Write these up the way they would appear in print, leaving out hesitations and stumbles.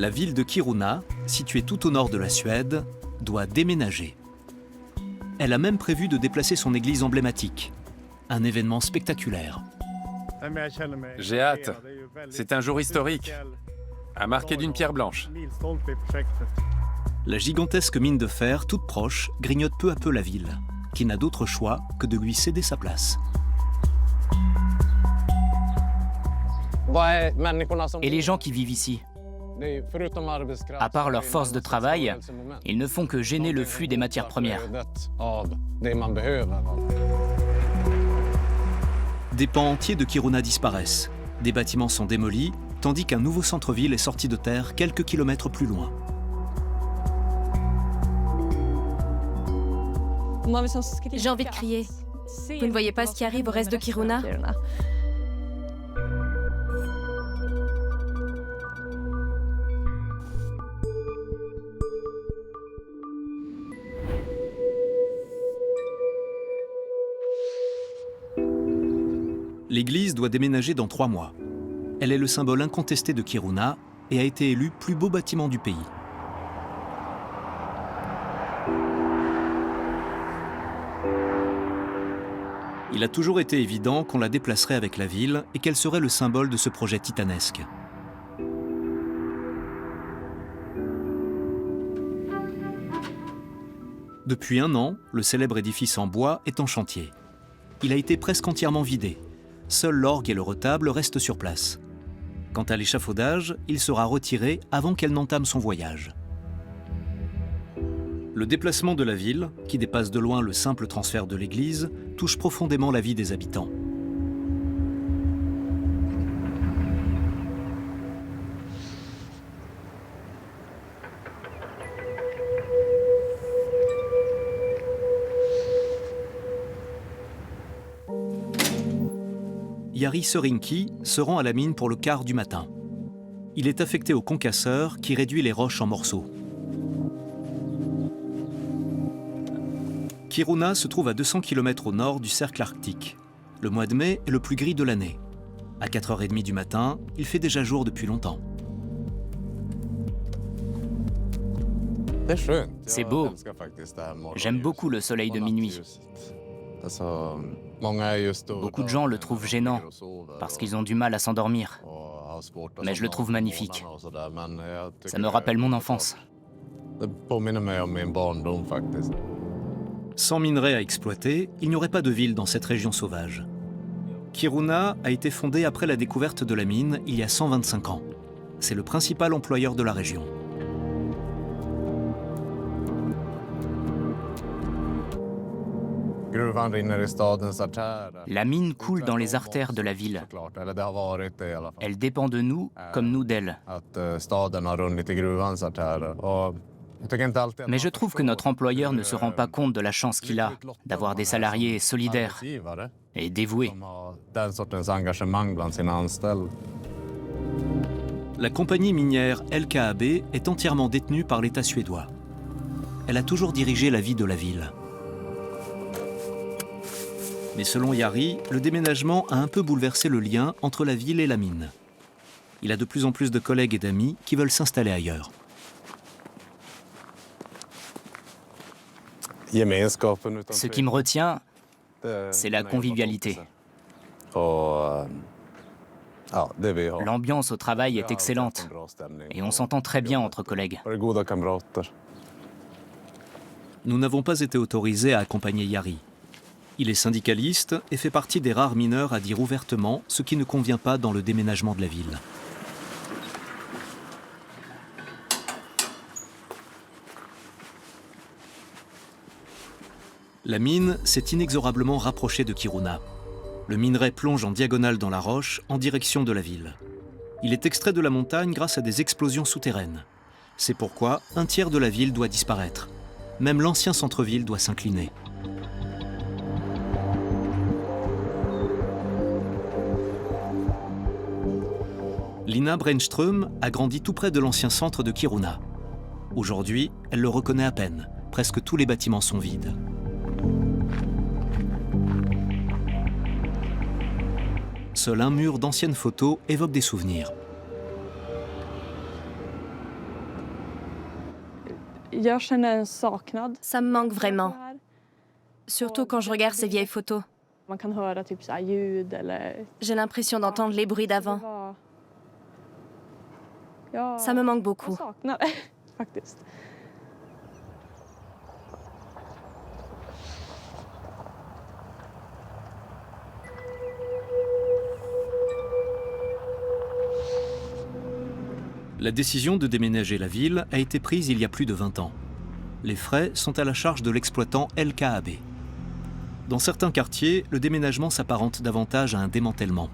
La ville de Kiruna, située tout au nord de la Suède, doit déménager. Elle a même prévu de déplacer son église emblématique. Un événement spectaculaire. J'ai hâte. C'est un jour historique, à marquer d'une pierre blanche. La gigantesque mine de fer, toute proche, grignote peu à peu la ville, qui n'a d'autre choix que de lui céder sa place. Et les gens qui vivent ici, à part leur force de travail, ils ne font que gêner le flux des matières premières. Des pans entiers de Kiruna disparaissent. Des bâtiments sont démolis, tandis qu'un nouveau centre-ville est sorti de terre quelques kilomètres plus loin. J'ai envie de crier. Vous ne voyez pas ce qui arrive au reste de Kiruna? L'église doit déménager dans 3 mois. Elle est le symbole incontesté de Kiruna et a été élue plus beau bâtiment du pays. Il a toujours été évident qu'on la déplacerait avec la ville et qu'elle serait le symbole de ce projet titanesque. Depuis 1 an, le célèbre édifice en bois est en chantier. Il a été presque entièrement vidé. Seul l'orgue et le retable restent sur place. Quant à l'échafaudage, il sera retiré avant qu'elle n'entame son voyage. Le déplacement de la ville, qui dépasse de loin le simple transfert de l'église, touche profondément la vie des habitants. Jari Sörinki se rend à la mine pour le quart du matin. Il est affecté au concasseur qui réduit les roches en morceaux. Kiruna se trouve à 200 km au nord du cercle arctique. Le mois de mai est le plus gris de l'année. À 4h30 du matin, il fait déjà jour depuis longtemps. C'est beau. J'aime beaucoup le soleil de minuit. Beaucoup de gens le trouvent gênant parce qu'ils ont du mal à s'endormir. Mais je le trouve magnifique. Ça me rappelle mon enfance. Sans minerais à exploiter, il n'y aurait pas de ville dans cette région sauvage. Kiruna a été fondée après la découverte de la mine il y a 125 ans. C'est le principal employeur de la région. La mine coule dans les artères de la ville. Elle dépend de nous comme nous d'elle. Mais je trouve que notre employeur ne se rend pas compte de la chance qu'il a d'avoir des salariés solidaires et dévoués. La compagnie minière LKAB est entièrement détenue par l'État suédois. Elle a toujours dirigé la vie de la ville. Mais selon Jari, le déménagement a un peu bouleversé le lien entre la ville et la mine. Il a de plus en plus de collègues et d'amis qui veulent s'installer ailleurs. Ce qui me retient, c'est la convivialité. L'ambiance au travail est excellente et on s'entend très bien entre collègues. Nous n'avons pas été autorisés à accompagner Jari. Il est syndicaliste et fait partie des rares mineurs à dire ouvertement ce qui ne convient pas dans le déménagement de la ville. La mine s'est inexorablement rapprochée de Kiruna. Le minerai plonge en diagonale dans la roche en direction de la ville. Il est extrait de la montagne grâce à des explosions souterraines. C'est pourquoi un tiers de la ville doit disparaître. Même l'ancien centre-ville doit s'incliner. Lina Brännström a grandi tout près de l'ancien centre de Kiruna. Aujourd'hui, elle le reconnaît à peine. Presque tous les bâtiments sont vides. Seul un mur d'anciennes photos évoque des souvenirs. Ça me manque vraiment. Surtout quand je regarde ces vieilles photos. J'ai l'impression d'entendre les bruits d'avant. Ça me manque beaucoup. La décision de déménager la ville a été prise il y a plus de 20 ans. Les frais sont à la charge de l'exploitant LKAB. Dans certains quartiers, le déménagement s'apparente davantage à un démantèlement.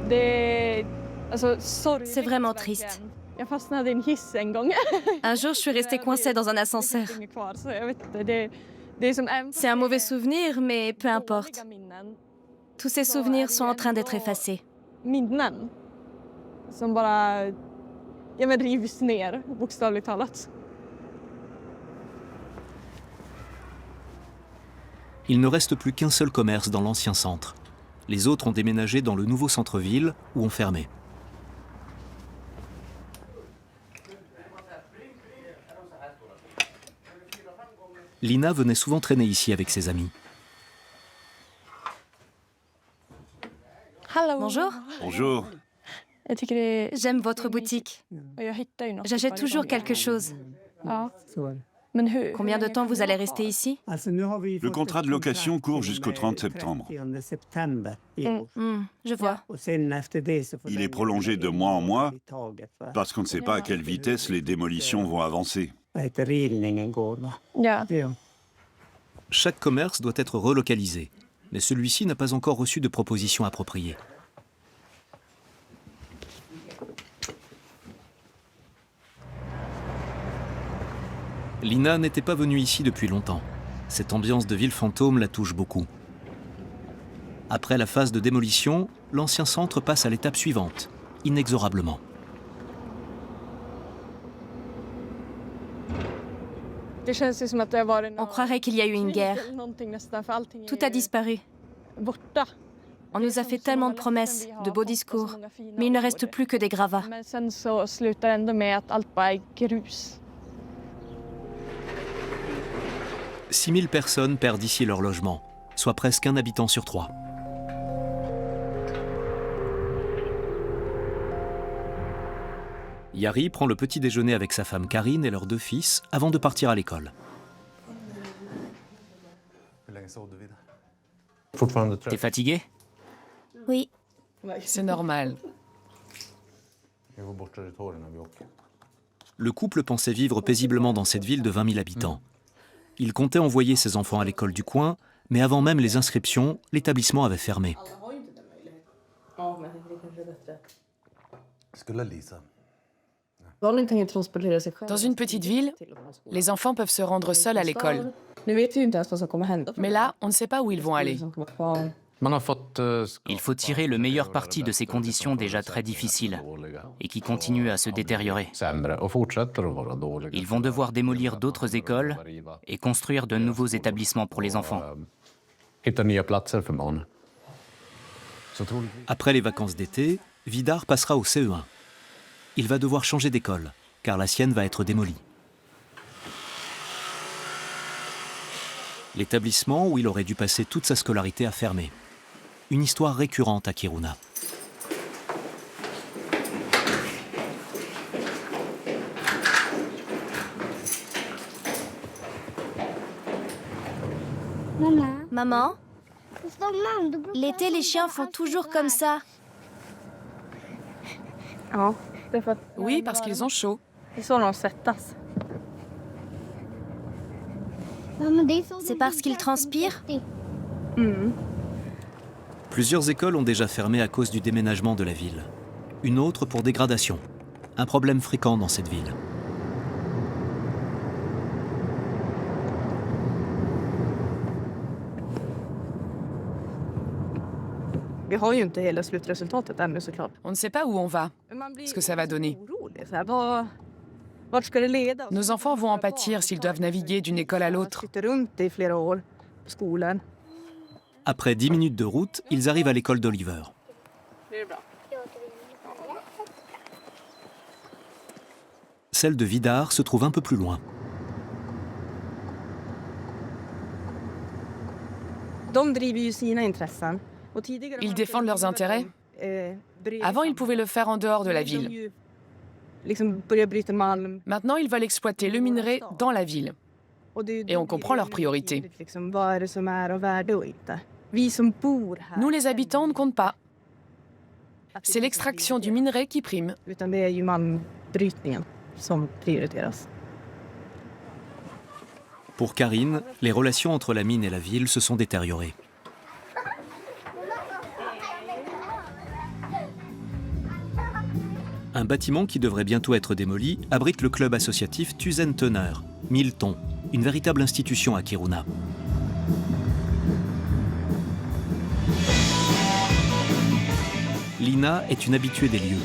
C'est vraiment triste. Un jour, je suis restée coincée dans un ascenseur. C'est un mauvais souvenir, mais peu importe. Tous ces souvenirs sont en train d'être effacés. Il ne reste plus qu'un seul commerce dans l'ancien centre. Les autres ont déménagé dans le nouveau centre-ville ou ont fermé. Lina venait souvent traîner ici avec ses amis. Bonjour. Bonjour. J'aime votre boutique. J'achète toujours quelque chose. Combien de temps vous allez rester ici? Le contrat de location court jusqu'au 30 septembre. Je vois. Il est prolongé de mois en mois parce qu'on ne sait pas à quelle vitesse les démolitions vont avancer. Chaque commerce doit être relocalisé, mais celui-ci n'a pas encore reçu de proposition appropriée. Lina n'était pas venue ici depuis longtemps. Cette ambiance de ville fantôme la touche beaucoup. Après la phase de démolition, l'ancien centre passe à l'étape suivante, inexorablement. On croirait qu'il y a eu une guerre. Tout a disparu. On nous a fait tellement de promesses, de beaux discours, mais il ne reste plus que des gravats. 6000 personnes perdent ici leur logement, soit presque un habitant sur 3. Yari prend le petit déjeuner avec sa femme Karine et leurs 2 fils avant de partir à l'école. T'es fatigué? Oui. C'est normal. Le couple pensait vivre paisiblement dans cette ville de 20 000 habitants. Il comptait envoyer ses enfants à l'école du coin, mais avant même les inscriptions, l'établissement avait fermé. Dans une petite ville, les enfants peuvent se rendre seuls à l'école. Mais là, on ne sait pas où ils vont aller. Il faut tirer le meilleur parti de ces conditions déjà très difficiles et qui continuent à se détériorer. Ils vont devoir démolir d'autres écoles et construire de nouveaux établissements pour les enfants. Après les vacances d'été, Vidar passera au CE1. Il va devoir changer d'école, car la sienne va être démolie. L'établissement où il aurait dû passer toute sa scolarité a fermé. Une histoire récurrente à Kiruna. Maman, l'été, les chiens font toujours comme ça. Oui, parce qu'ils ont chaud. C'est parce qu'ils transpirent? Plusieurs écoles ont déjà fermé à cause du déménagement de la ville. Une autre pour dégradation. Un problème fréquent dans cette ville. On ne sait pas où on va, ce que ça va donner. Nos enfants vont en pâtir s'ils doivent naviguer d'une école à l'autre. Après 10 minutes de route, ils arrivent à l'école d'Oliver. Celle de Vidar se trouve un peu plus loin. Ils défendent leurs intérêts. Avant, ils pouvaient le faire en dehors de la ville. Maintenant, ils veulent exploiter le minerai dans la ville. Et on comprend leurs priorités. Nous, les habitants, on ne compte pas. C'est l'extraction du minerai qui prime. Pour Karine, les relations entre la mine et la ville se sont détériorées. Un bâtiment qui devrait bientôt être démoli abrite le club associatif Tusen-Tønner, 1000 tons, une véritable institution à Kiruna. Lina est une habituée des lieux.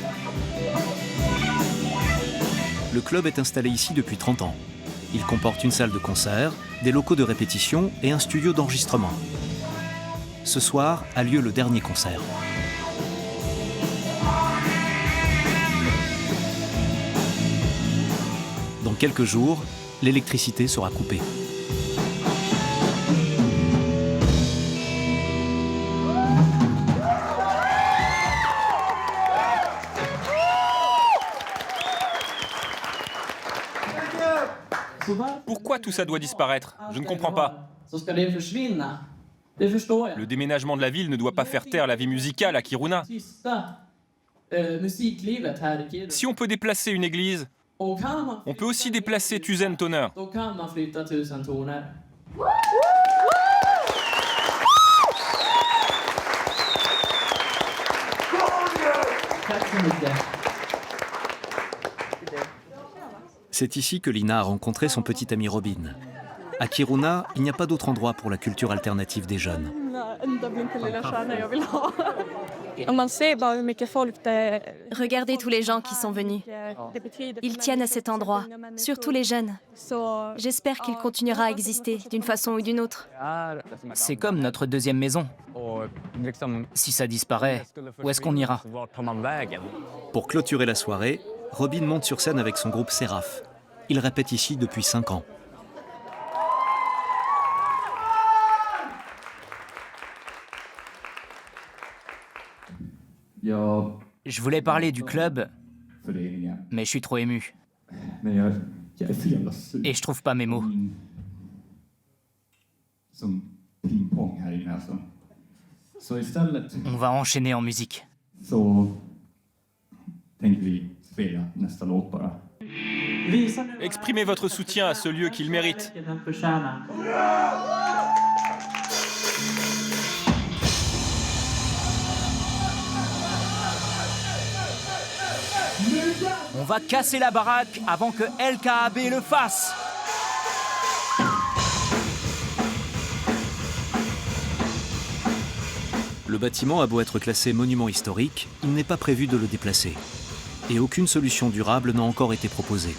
Le club est installé ici depuis 30 ans. Il comporte une salle de concert, des locaux de répétition et un studio d'enregistrement. Ce soir a lieu le dernier concert. Dans quelques jours, l'électricité sera coupée. Pourquoi tout ça doit disparaître? Je ne comprends pas. Le déménagement de la ville ne doit pas faire taire la vie musicale à Kiruna. Si on peut déplacer une église, on peut aussi déplacer Tusen-Tønner. C'est ici que Lina a rencontré son petit ami Robin. À Kiruna, il n'y a pas d'autre endroit pour la culture alternative des jeunes. Regardez tous les gens qui sont venus. Ils tiennent à cet endroit, surtout les jeunes. J'espère qu'il continuera à exister d'une façon ou d'une autre. C'est comme notre deuxième maison. Si ça disparaît, où est-ce qu'on ira? Pour clôturer la soirée, Robin monte sur scène avec son groupe Séraph. Il répète ici depuis 5 ans. Je voulais parler du club, mais je suis trop ému. Et je trouve pas mes mots. On va enchaîner en musique. Exprimez votre soutien à ce lieu qu'il mérite. On va casser la baraque avant que LKAB le fasse. Le bâtiment a beau être classé monument historique, il n'est pas prévu de le déplacer. Et aucune solution durable n'a encore été proposée.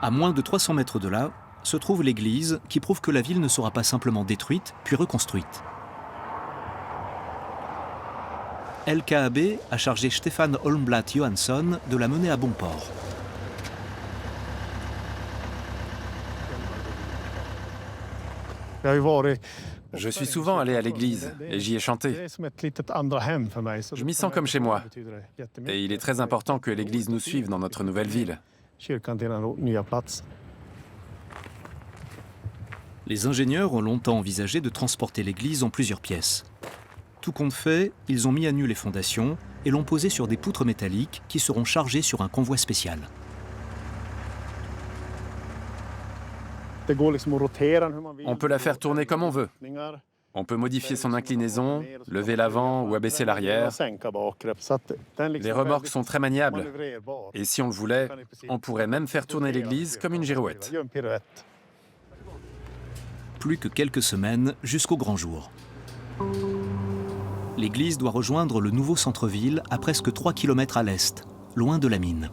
À moins de 300 mètres de là, se trouve l'église qui prouve que la ville ne sera pas simplement détruite, puis reconstruite. LKAB a chargé Stefan Holmblatt Johansson de la mener à bon port. Je suis souvent allé à l'église et j'y ai chanté. Je m'y sens comme chez moi. Et il est très important que l'église nous suive dans notre nouvelle ville. Les ingénieurs ont longtemps envisagé de transporter l'église en plusieurs pièces. Tout compte fait, ils ont mis à nu les fondations et l'ont posée sur des poutres métalliques qui seront chargées sur un convoi spécial. On peut la faire tourner comme on veut. On peut modifier son inclinaison, lever l'avant ou abaisser l'arrière. Les remorques sont très maniables. Et si on le voulait, on pourrait même faire tourner l'église comme une girouette. Plus que quelques semaines jusqu'au grand jour. L'église doit rejoindre le nouveau centre-ville à presque 3 km à l'est, loin de la mine.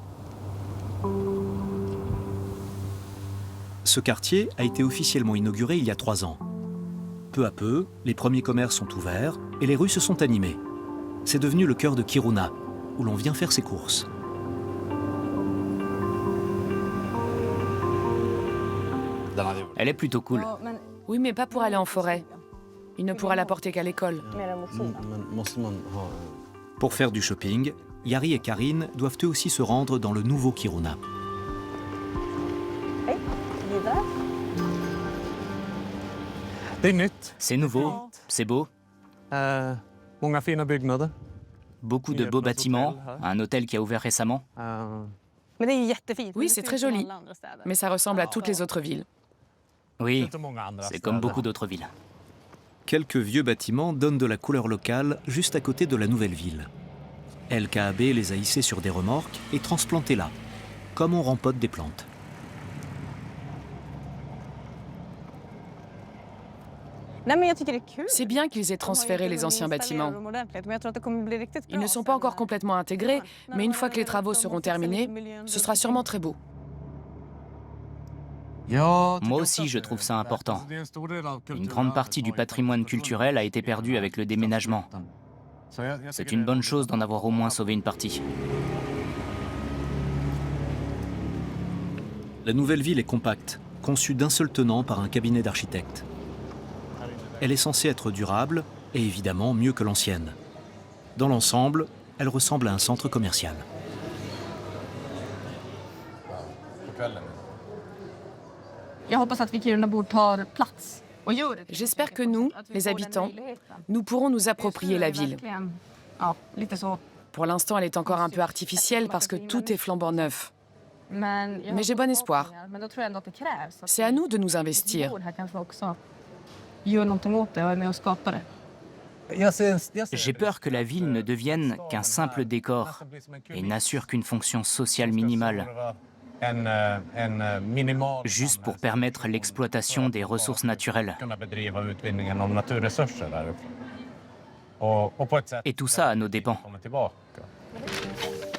Ce quartier a été officiellement inauguré il y a 3 ans. Peu à peu, les premiers commerces sont ouverts et les rues se sont animées. C'est devenu le cœur de Kiruna, où l'on vient faire ses courses. Elle est plutôt cool. Oui, mais pas pour aller en forêt. Il ne pourra la porter qu'à l'école. Pour faire du shopping, Yari et Karine doivent eux aussi se rendre dans le nouveau Kiruna. C'est nouveau, c'est beau. Beaucoup de beaux bâtiments, un hôtel qui a ouvert récemment. Oui, c'est très joli, mais ça ressemble à toutes les autres villes. Oui, c'est comme beaucoup d'autres villes. Quelques vieux bâtiments donnent de la couleur locale juste à côté de la nouvelle ville. LKAB les a hissés sur des remorques et transplantés là, comme on rempote des plantes. C'est bien qu'ils aient transféré les anciens bâtiments. Ils ne sont pas encore complètement intégrés, mais une fois que les travaux seront terminés, ce sera sûrement très beau. Moi aussi, je trouve ça important. Une grande partie du patrimoine culturel a été perdue avec le déménagement. C'est une bonne chose d'en avoir au moins sauvé une partie. La nouvelle ville est compacte, conçue d'un seul tenant par un cabinet d'architectes. Elle est censée être durable et évidemment mieux que l'ancienne. Dans l'ensemble, elle ressemble à un centre commercial. J'espère que nous, les habitants, nous pourrons nous approprier la ville. Pour l'instant, elle est encore un peu artificielle parce que tout est flambant neuf. Mais j'ai bon espoir. C'est à nous de nous investir. J'ai peur que la ville ne devienne qu'un simple décor et n'assure qu'une fonction sociale minimale, juste pour permettre l'exploitation des ressources naturelles. Et tout ça à nos dépens.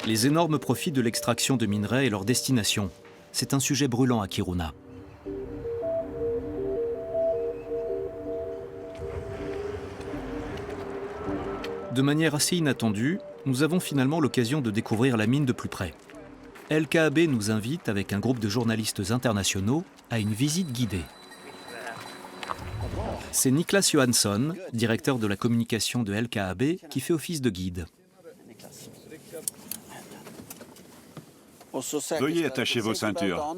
Les énormes profits de l'extraction de minerais et leur destination, c'est un sujet brûlant à Kiruna. De manière assez inattendue, nous avons finalement l'occasion de découvrir la mine de plus près. LKAB nous invite, avec un groupe de journalistes internationaux, à une visite guidée. C'est Niklas Johansson, directeur de la communication de LKAB, qui fait office de guide. Veuillez attacher vos ceintures.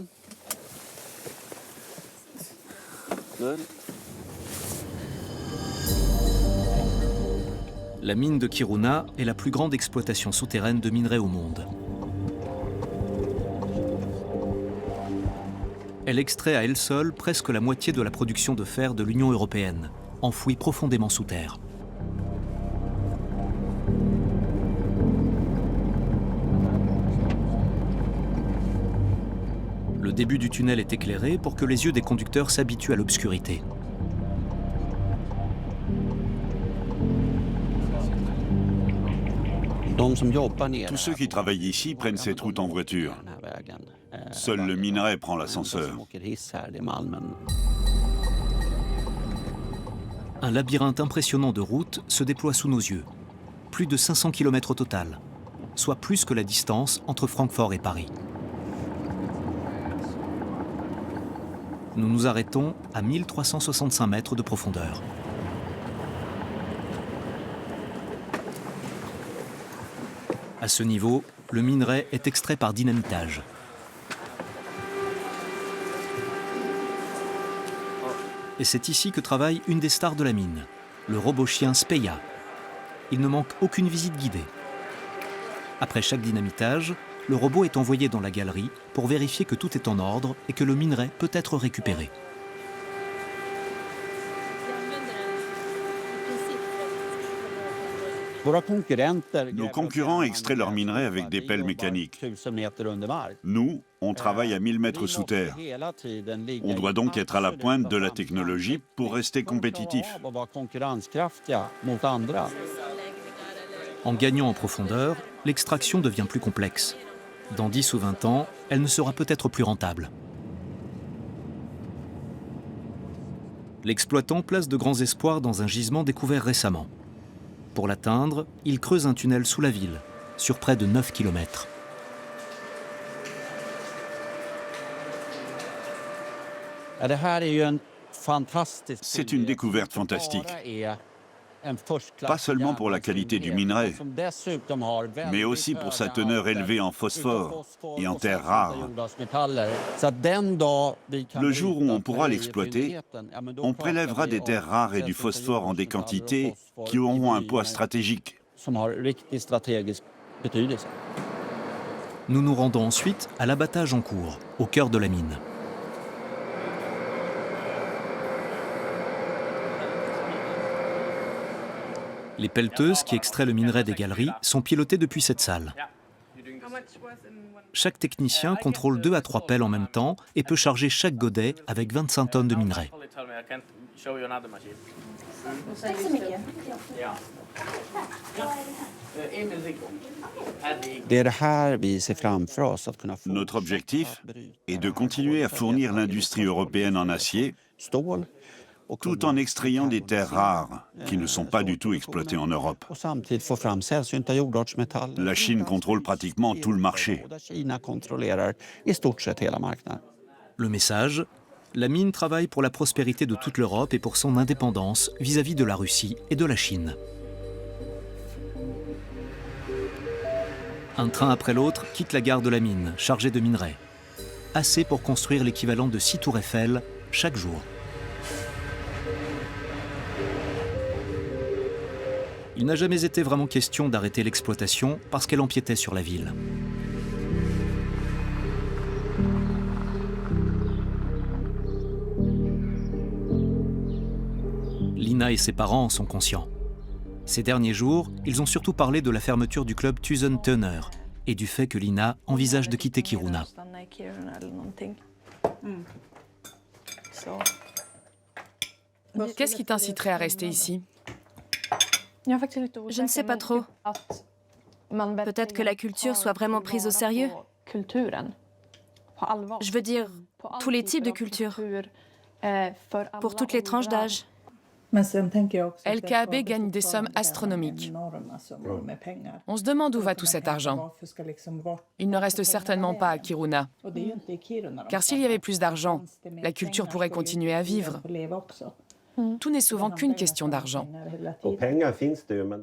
La mine de Kiruna est la plus grande exploitation souterraine de minerais au monde. Elle extrait à elle seule presque la moitié de la production de fer de l'Union européenne, enfouie profondément sous terre. Le début du tunnel est éclairé pour que les yeux des conducteurs s'habituent à l'obscurité. Tous ceux qui travaillent ici prennent cette route en voiture. Seul le minerai prend l'ascenseur. Un labyrinthe impressionnant de routes se déploie sous nos yeux. Plus de 500 km au total, soit plus que la distance entre Francfort et Paris. Nous nous arrêtons à 1365 mètres de profondeur. À ce niveau, le minerai est extrait par dynamitage. Et c'est ici que travaille une des stars de la mine, le robot chien Speya. Il ne manque aucune visite guidée. Après chaque dynamitage, le robot est envoyé dans la galerie pour vérifier que tout est en ordre et que le minerai peut être récupéré. Nos concurrents extraient leurs minerais avec des pelles mécaniques. Nous, on travaille à 1000 mètres sous terre. On doit donc être à la pointe de la technologie pour rester compétitif. En gagnant en profondeur, l'extraction devient plus complexe. Dans 10 ou 20 ans, elle ne sera peut-être plus rentable. L'exploitant place de grands espoirs dans un gisement découvert récemment. Pour l'atteindre, il creuse un tunnel sous la ville, sur près de 9 km. C'est une découverte fantastique. Pas seulement pour la qualité du minerai, mais aussi pour sa teneur élevée en phosphore et en terres rares. Le jour où on pourra l'exploiter, on prélèvera des terres rares et du phosphore en des quantités qui auront un poids stratégique. Nous nous rendons ensuite à l'abattage en cours, au cœur de la mine. Les pelleteuses qui extraient le minerai des galeries sont pilotées depuis cette salle. Chaque technicien contrôle 2 à 3 pelles en même temps et peut charger chaque godet avec 25 tonnes de minerai. Notre objectif est de continuer à fournir l'industrie européenne en acier, tout en extrayant des terres rares qui ne sont pas du tout exploitées en Europe. La Chine contrôle pratiquement tout le marché. Le message, la mine travaille pour la prospérité de toute l'Europe et pour son indépendance vis-à-vis de la Russie et de la Chine. Un train après l'autre quitte la gare de la mine, chargé de minerais. Assez pour construire l'équivalent de 6 tours Eiffel chaque jour. Il n'a jamais été vraiment question d'arrêter l'exploitation parce qu'elle empiétait sur la ville. Lina et ses parents en sont conscients. Ces derniers jours, ils ont surtout parlé de la fermeture du club Tusen Tønner et du fait que Lina envisage de quitter Kiruna. Qu'est-ce qui t'inciterait à rester ici? Je ne sais pas trop. Peut-être que la culture soit vraiment prise au sérieux. Je veux dire, tous les types de culture, pour toutes les tranches d'âge. LKAB gagne des sommes astronomiques. On se demande où va tout cet argent. Il ne reste certainement pas à Kiruna. Car s'il y avait plus d'argent, la culture pourrait continuer à vivre. Tout n'est souvent qu'une question d'argent.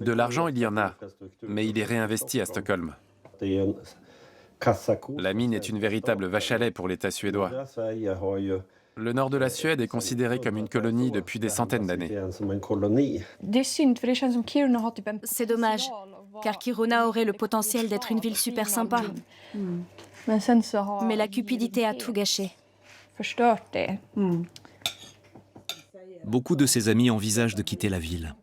De l'argent, il y en a, mais il est réinvesti à Stockholm. La mine est une véritable vache à lait pour l'État suédois. Le nord de la Suède est considéré comme une colonie depuis des centaines d'années. C'est dommage, car Kiruna aurait le potentiel d'être une ville super sympa. Mais la cupidité a tout gâché. Beaucoup de ses amis envisagent de quitter la ville.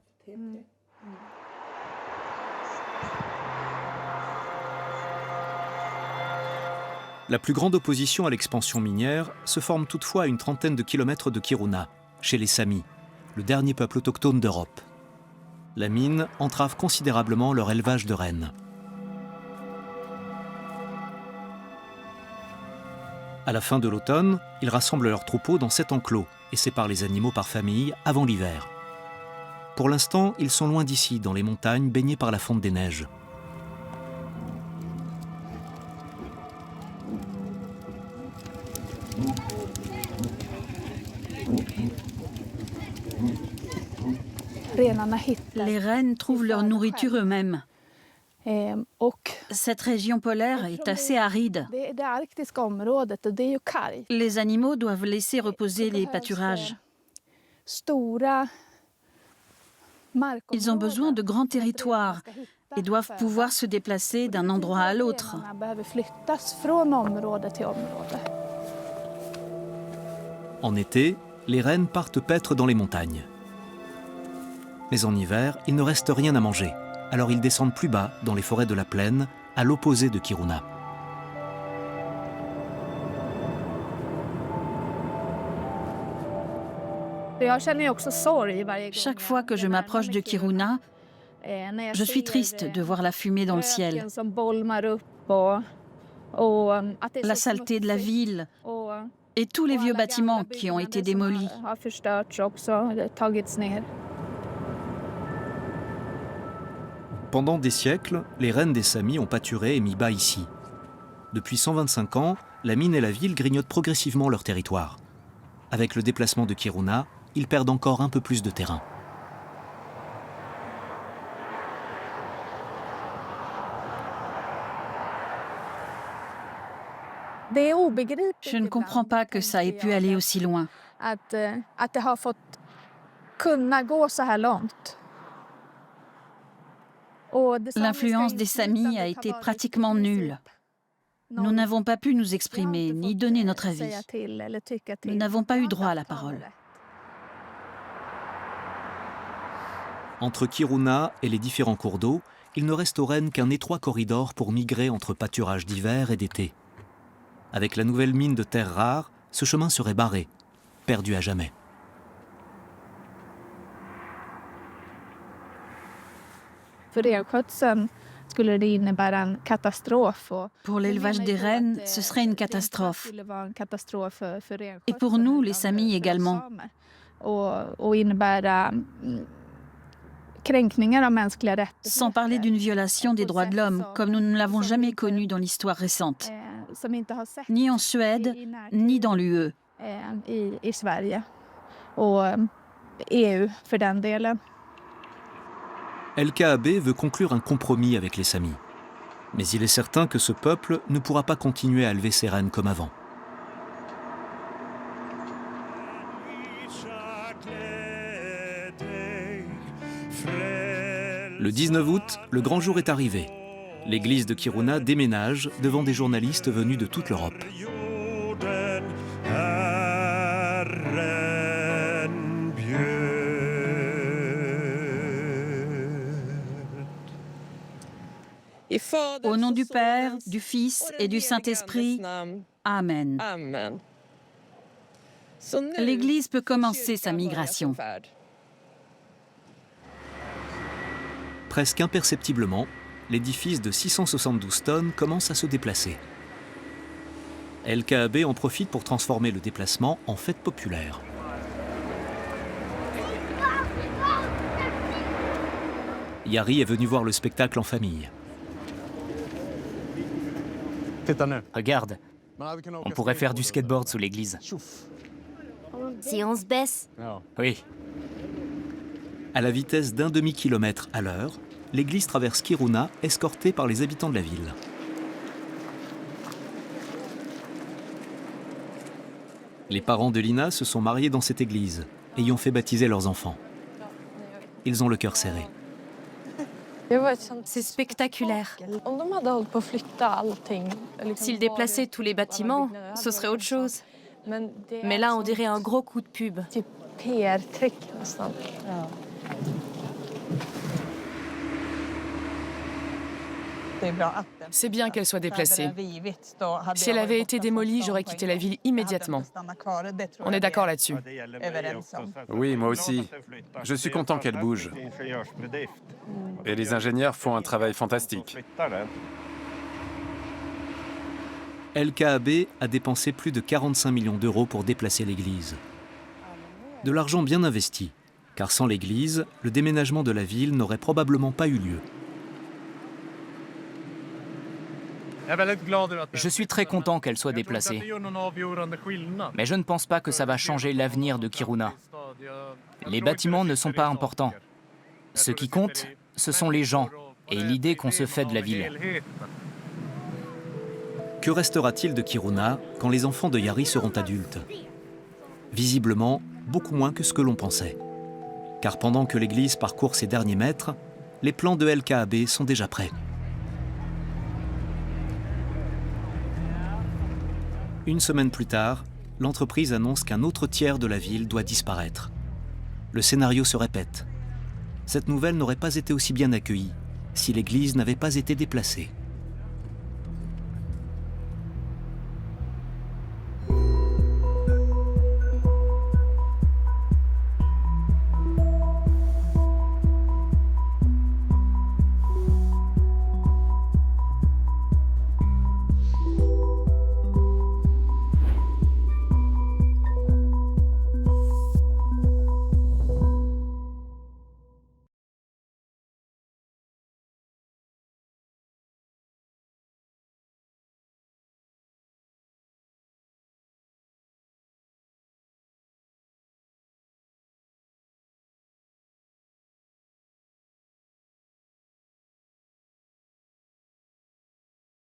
La plus grande opposition à l'expansion minière se forme toutefois à une trentaine de kilomètres de Kiruna, chez les Samis, le dernier peuple autochtone d'Europe. La mine entrave considérablement leur élevage de rennes. À la fin de l'automne, ils rassemblent leurs troupeaux dans 7 enclos et séparent les animaux par famille avant l'hiver. Pour l'instant, ils sont loin d'ici, dans les montagnes baignées par la fonte des neiges. Les rennes trouvent leur nourriture eux-mêmes. Cette région polaire est assez aride. Les animaux doivent laisser reposer les pâturages. Ils ont besoin de grands territoires et doivent pouvoir se déplacer d'un endroit à l'autre. En été, les rennes partent paître dans les montagnes. Mais en hiver, il ne reste rien à manger. Alors ils descendent plus bas, dans les forêts de la plaine, à l'opposé de Kiruna. Chaque fois que je m'approche de Kiruna, je suis triste de voir la fumée dans le ciel. La saleté de la ville Et tous les vieux bâtiments qui ont été démolis. Pendant des siècles, les reines des Samis ont pâturé et mis bas ici. Depuis 125 ans, la mine et la ville grignotent progressivement leur territoire. Avec le déplacement de Kiruna, ils perdent encore un peu plus de terrain. Je ne comprends pas que ça ait pu aller aussi loin. L'influence des Samis a été pratiquement nulle. Nous n'avons pas pu nous exprimer ni donner notre avis. Nous n'avons pas eu droit à la parole. Entre Kiruna et les différents cours d'eau, il ne reste aux reines qu'un étroit corridor pour migrer entre pâturages d'hiver et d'été. Avec la nouvelle mine de terres rares, ce chemin serait barré, perdu à jamais. Pour l'élevage des rennes, ce serait une catastrophe. Et pour nous, les Samis également. Sans parler d'une violation des droits de l'homme, comme nous ne l'avons jamais connue dans l'histoire récente. Ni en Suède, ni dans l'UE. LKAB veut conclure un compromis avec les Samis. Mais il est certain que ce peuple ne pourra pas continuer à élever ses rennes comme avant. Le 19 août, le grand jour est arrivé. L'église de Kiruna déménage devant des journalistes venus de toute l'Europe. Au nom du Père, du Fils et du Saint-Esprit, Amen. L'Église peut commencer sa migration. Presque imperceptiblement, l'édifice de 672 tonnes commence à se déplacer. LKAB en profite pour transformer le déplacement en fête populaire. Yari est venu voir le spectacle en famille. Regarde, on pourrait faire du skateboard sous l'église. Si on se baisse, Oui. À la vitesse d'un demi-kilomètre à l'heure, l'église traverse Kiruna, escortée par les habitants de la ville. Les parents de Lina se sont mariés dans cette église et y ont fait baptiser leurs enfants. Ils ont le cœur serré. c'est spectaculaire. S'ils déplaçaient tous les bâtiments, ce serait autre chose. Mais là, on dirait un gros coup de pub. C'est bien qu'elle soit déplacée. Si elle avait été démolie, j'aurais quitté la ville immédiatement. On est d'accord là-dessus. Oui, moi aussi. Je suis content qu'elle bouge. Et les ingénieurs font un travail fantastique. LKAB a dépensé plus de 45 millions d'euros pour déplacer l'église. De l'argent bien investi, car sans l'église, le déménagement de la ville n'aurait probablement pas eu lieu. Je suis très content qu'elle soit déplacée. Mais je ne pense pas que ça va changer l'avenir de Kiruna. Les bâtiments ne sont pas importants. Ce qui compte, ce sont les gens et l'idée qu'on se fait de la ville. Que restera-t-il de Kiruna quand les enfants de Yari seront adultes? Visiblement, beaucoup moins que ce que l'on pensait. Car pendant que l'église parcourt ses derniers mètres, les plans de LKAB sont déjà prêts. Une semaine plus tard, l'entreprise annonce qu'un autre tiers de la ville doit disparaître. Le scénario se répète. Cette nouvelle n'aurait pas été aussi bien accueillie si l'église n'avait pas été déplacée.